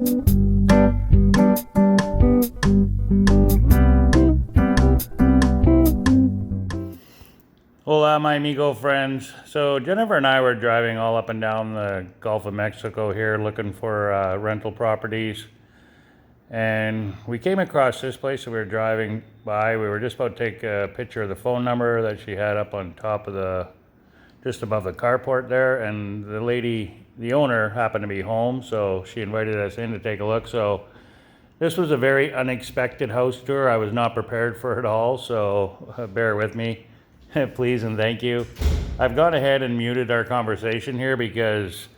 Hola, my amigo friends. So Jennifer and I were driving all up and down the Gulf of Mexico here looking for rental properties. And we came across this place that we were driving by. We were just about to take a picture of the phone number that she had up on top of just above the carport there. And the lady, the owner, happened to be home, so she invited us in to take a look. So this was a very unexpected house tour. I was not prepared for it all, so bear with me. Please and thank you. I've gone ahead and muted our conversation here because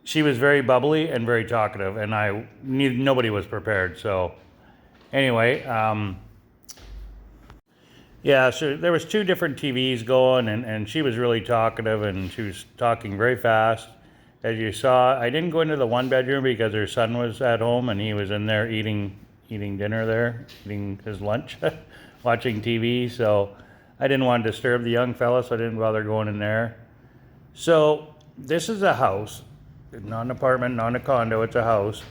she was very bubbly and very talkative, and nobody was prepared. So anyway, yeah, so there was two different TVs going, and she was really talkative, and she was talking very fast. As you saw, I didn't go into the one bedroom because her son was at home, and he was in there eating dinner there, eating his lunch, watching TV. So I didn't want to disturb the young fella, so I didn't bother going in there. So this is a house, not an apartment, not a condo, it's a house.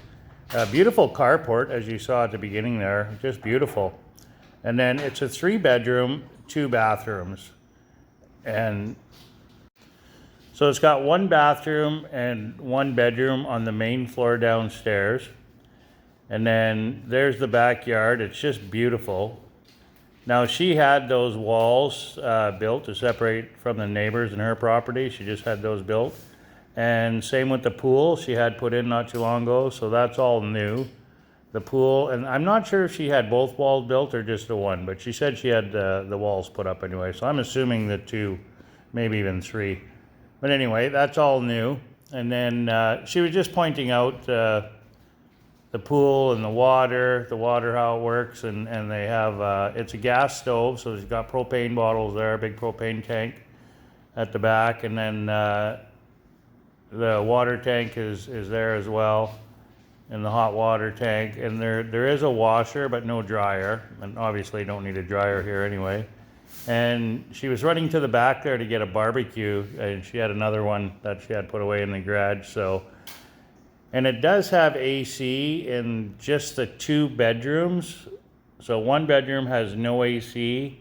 A beautiful carport, as you saw at the beginning there, just beautiful. And then it's a 3-bedroom, 2 bathrooms. And so it's got 1 bathroom and 1 bedroom on the main floor downstairs. And then there's the backyard. It's just beautiful. Now, she had those walls built to separate from the neighbors in her property. She just had those built. And same with the pool she had put in not too long ago, so that's all new. The pool, and I'm not sure if she had both walls built or just the one, but she said she had the walls put up anyway, so I'm assuming the 2, maybe even 3. But anyway, that's all new. And then she was just pointing out the pool and the water, how it works, and they have, it's a gas stove, so it's got propane bottles there, a big propane tank at the back, and then the water tank is there as well, and the hot water tank, and there is a washer, but no dryer, and obviously don't need a dryer here anyway. And she was running to the back there to get a barbecue, and she had another one that she had put away in the garage, so. And it does have AC in just the 2 bedrooms. So 1 bedroom has no AC,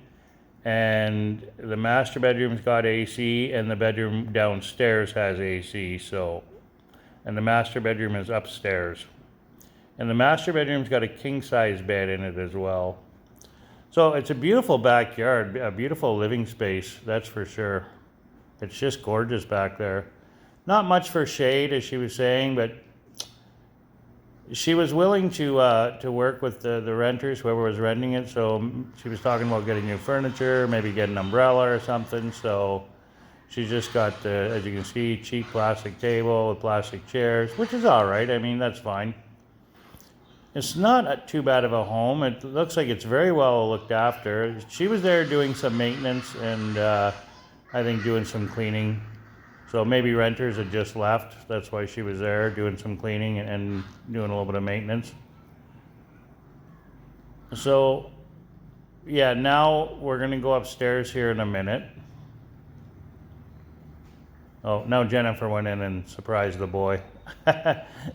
and the master bedroom's got AC, and the bedroom downstairs has AC. So, and the master bedroom is upstairs. And the master bedroom's got a king-size bed in it as well. So it's a beautiful backyard, a beautiful living space, that's for sure. It's just gorgeous back there. Not much for shade, as she was saying, but she was willing to work with the renters, whoever was renting it. So she was talking about getting new furniture, maybe get an umbrella or something. So she just got, as you can see, cheap plastic table with plastic chairs, which is all right. I mean, that's fine. It's not too bad of a home. It looks like it's very well looked after. She was there doing some maintenance and I think doing some cleaning. So maybe renters had just left. That's why she was there doing some cleaning and doing a little bit of maintenance. So yeah, now we're gonna go upstairs here in a minute. Oh, now Jennifer went in and surprised the boy.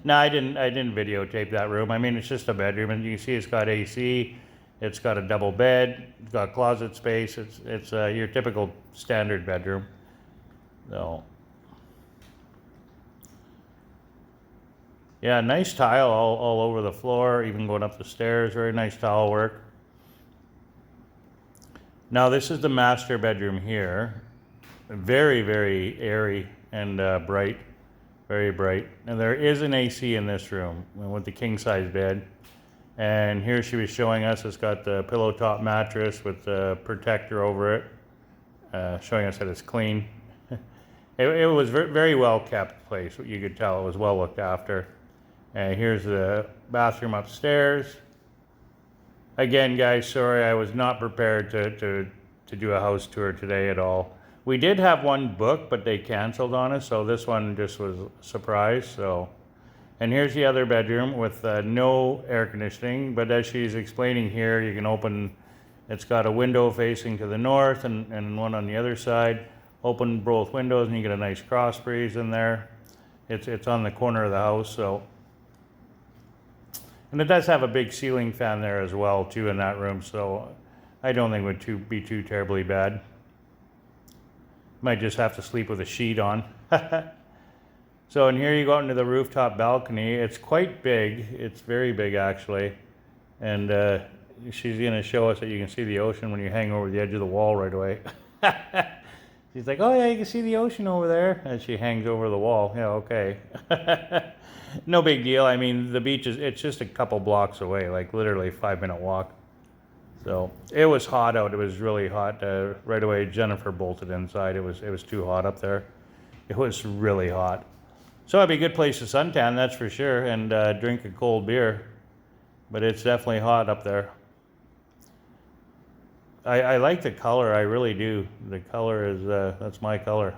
No, I didn't videotape that room. I mean, it's just a bedroom, and you can see it's got AC, it's got a double bed, it's got closet space. It's your typical standard bedroom. So yeah, nice tile all over the floor, even going up the stairs. Very nice tile work. Now this is the master bedroom here. Very, very airy and bright, very bright. And there is an AC in this room with the king size bed. And here she was showing us, it's got the pillow top mattress with the protector over it, showing us that it's clean. It was very well kept place. You could tell it was well looked after. And here's the bathroom upstairs. Again, guys, sorry, I was not prepared to do a house tour today at all. We did have one booked, but they canceled on us, so this one just was a surprise. So, and here's the other bedroom with no air conditioning, but as she's explaining here, you can open, it's got a window facing to the north and one on the other side. Open both windows and you get a nice cross breeze in there. It's on the corner of the house, so. And it does have a big ceiling fan there as well too in that room, so I don't think it would be too terribly bad. Might just have to sleep with a sheet on. So, and here you go out into the rooftop balcony. It's quite big. It's very big actually. And she's gonna show us that you can see the ocean when you hang over the edge of the wall right away. She's like, oh yeah, you can see the ocean over there. And she hangs over the wall. Yeah, okay. No big deal. I mean, the beach it's just a couple blocks away, like literally 5-minute walk. So it was hot out. It was really hot. Right away, Jennifer bolted inside. It was too hot up there. It was really hot. So it'd be a good place to suntan, that's for sure, and drink a cold beer. But it's definitely hot up there. I like the color. I really do. The color is that's my color.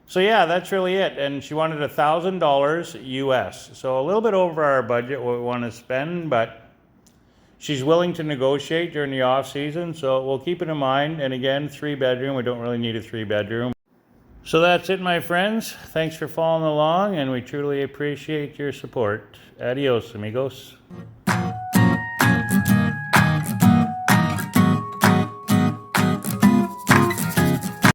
So yeah, that's really it. And she wanted $1,000 US. So a little bit over our budget what we want to spend, but she's willing to negotiate during the off season. So we'll keep it in mind. And again, 3-bedroom. We don't really need a 3-bedroom. So that's it, my friends. Thanks for following along, and we truly appreciate your support. Adios, amigos.